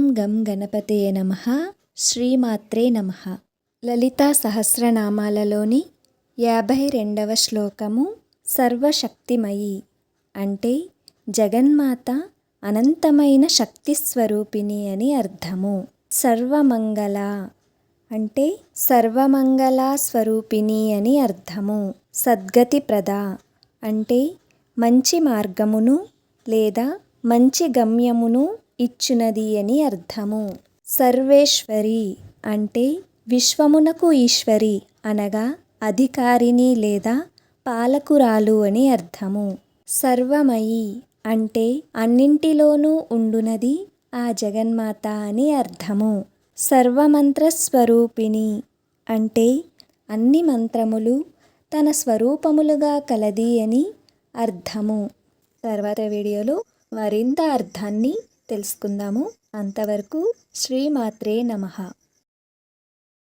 గం గణపతయే నమః. శ్రీమాత్రే నమః. లలితా సహస్రనామాలలోని 52వ శ్లోకము సర్వశక్తిమయి అంటే జగన్మాత అనంతమైన శక్తి స్వరూపిణి అని అర్థము. సర్వమంగళ అంటే సర్వమంగళ స్వరూపిణి అని అర్థము. సద్గతి ప్రద అంటే మంచి మార్గమును లేదా మంచి గమ్యమును ఇచ్చునది అని అర్థము. సర్వేశ్వరి అంటే విశ్వమునకు ఈశ్వరి అనగా అధికారిని లేదా పాలకురాలు అని అర్థము. సర్వమయి అంటే అన్నింటిలోనూ ఉండునది ఆ జగన్మాత అని అర్థము. సర్వమంత్రస్వరూపిణి అంటే అన్ని మంత్రములు తన స్వరూపములుగా కలది అని అర్థము. తర్వాత వీడియోలో మరింత అర్థాన్ని తెలుసుకుందాము. అంతవరకు శ్రీమాత్రే నమః.